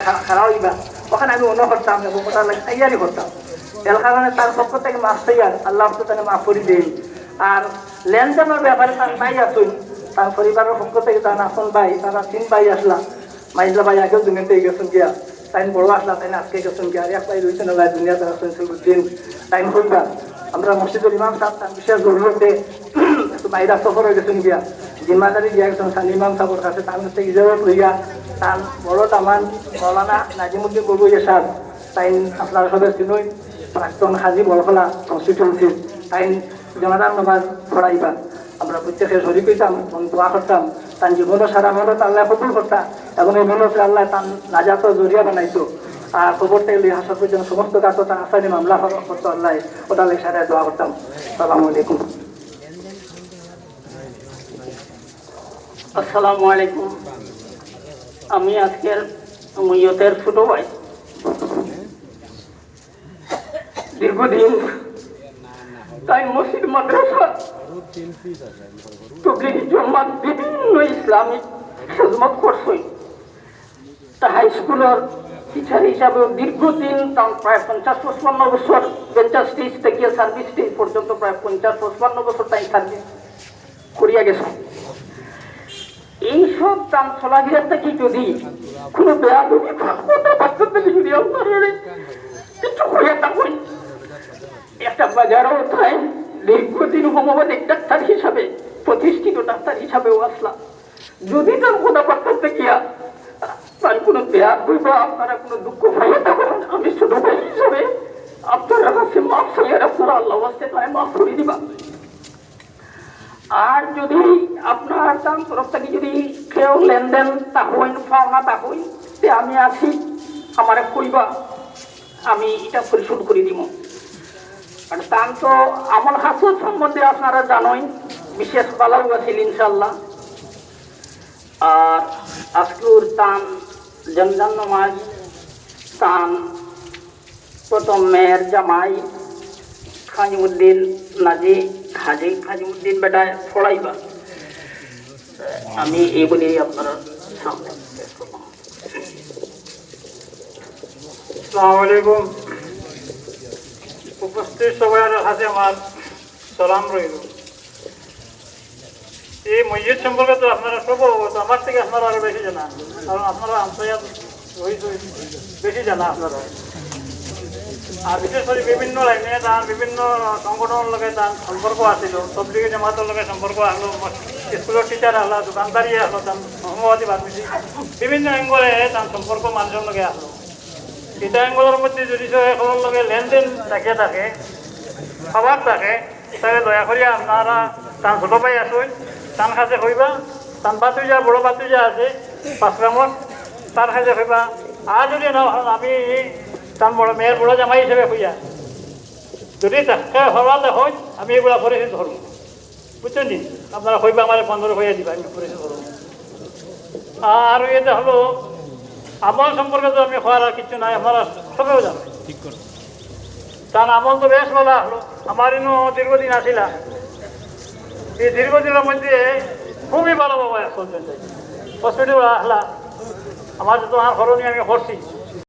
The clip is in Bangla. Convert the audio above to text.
খারাপ হইবা ওখানে আমি অন্য করতাম এবং ওটা তৈয়ারি করতাম এর কারণে তার পক্ষ থেকে মাফ তৈয়ার আল্লাহ তাকে মাফ করে দেন। আর লেনদেনের ব্যাপারে তার ভাই আসুন, তার পরিবারের পক্ষ থেকে তার আসন ভাই, তারা 3 ভাই আসলা, মাইজলা ভাই আগেও দুনিয়াতে গেছেন গিয়া, তাই বড় আসলা, তাই আজকে গেছেন গিয়া, আর এক ভাই রয়েছেন দুনিয়াতে আসেন দিন টাইম করবা। আমরা মসজিদের ইমাম সাহেব তার বিশেষ জরুরতে একটু বাইরা সফর হয়ে গেছেন গিয়া, জিম্মাদারি দিয়া গেছেন সানি ইমাম সাহেবের কাছে, তার কাছে ইজাজত লইয়া তার বড় তামান মৌলানা নাজিমুদ্দিন গগৈ সাহেব, তাই আপনার সবাই চিনুই প্রাক্তন হাজি বরফলা কনস্টিটিউন্সি, তাই জমাদার নামাজ পড়াইবা। আমরা প্রত্যেকে শরীর হইতাম, দোয়া করতাম, তার জীবনও সারা মনত আল্লাহ কবুল করতাম এবং এই মনত আল্লাহ তার নাজাত জরিয়া বানাইতো। আর খবর থেকে হাসর পর্যন্ত সমস্ত কাজ তার আসানি মামলা করতো আল্লাহ, ওটা সারা দোয়া করতাম। আসসালামু আলাইকুম। আসসালামু আলাইকুম। আমি আজকের মৈয়তের ছোট ভাই। দীর্ঘদিন তাই মসজিদ মাদ্রাসা তবলিগি জমাত বিভিন্ন ইসলামিক খেদমত করছই। তা হাই স্কুলের টিচার হিসাবেও দীর্ঘদিন প্রায় 50-55 বছর বেঞ্চার স্টেজ থেকে সার্ভিস স্টেজ পর্যন্ত প্রায় 50-55 বছর তাই সার্ভিস করিয়া গেছে। এইসব তার চলাফেরা থেকে যদি কোনো বেয়াদবি থেকে যদি কিছু হইয়া থাকুন, একটা বাজারও তাই দীর্ঘদিন হোমিওপ্যাথিক ডাক্তার হিসাবে প্রতিষ্ঠিত ডাক্তার হিসাবেও আসলাম। যদি তার কথাবার্তা দেখিয়া তার কোনো বেয়াদবি বা আপনারা কোনো দুঃখ হইয়া থাকুন, আমি ছোট ভাই হিসাবে আপনারা কাছে মাফ চাইয়া পুরো আল্লাহ আসতে তাই মাফ করে দিবা। আর যদি আপনার তার তরফ থেকে যদি কেউ লেনদেন তা হইন পাওনা তা হই, আমি আছি, আমারে কইবা, আমি এটা পরিশোধ করে দিব। আর তার তো আমল হাসুদ সম্বন্ধে আপনারা জানোই, বিশেষ ভালো আছিল ইনশাল্লাহ। আর আজকুর তান জমজান নামাজ তান প্রথম মেয়ের জামাই খাজিমুদ্দিন নাজি খাজিমুদ্দিন বেটায় পড়াইবা। আমি এই বলেই আপনারা সামনে। আসসালামু আলাইকুম। উপস্থিত সবার হাতে আমার সালাম রইল। এই মসজিদ সম্পর্কে তো আপনারা সব অবগত, আমার থেকে আপনারা আরো বেশি জানা, কারণ আপনারা আন্তর্জাত বেশি জানা আপনারা। আর বিশেষ করে বিভিন্ন লাইনে তার বিভিন্ন সংগঠনের লগে তার সম্পর্ক আছিল, তবলিগি জামাতের লগে সম্পর্ক আসলো, স্কুলের টিচার আসলো, দোকানদারি আসলো, তার হোমিওপ্যাথি ফার্মেসি, বিভিন্ন অ্যাঙ্গলে তার সম্পর্ক মানুষের লগে আসলো। এটা অ্যাঙ্গলের মধ্যে যদি সকলের লগে লেনদেন থাকে খাবার থাকে, তাহলে দয়া করিয়া আপনারা তার ছোটো ভাই আসুন, তার কাছে হইবা, তার বাতুজা বড় বাতুজা আছে 5 গ্রামত, তার কাছে হইবা। আর যদি না আমি তার বড় মেয়ের বড় জামাই হিসেবে হইয়া যদি তাকে হওয়াতে হয়, আমি এগুলা পরিশোধ ধরুন, বুঝছেন নি? আপনারা হইবা আমার 15 হইয়া দিবা, আমি পরিশোধ ধরুন। আর এটা হলো আমল সম্পর্কে তো আমি হওয়ার আর কিছু নাই, আপনারা সবেও জানেন। তার আমল তো বেশ বলা হলো, আমার ইনো দীর্ঘদিন আসিলা, এই দীর্ঘদিনের মধ্যে খুবই ভালো বাবা চলছেন। হসপিটাল আসলা, আমার তো আমার করণীয় আমি করছি।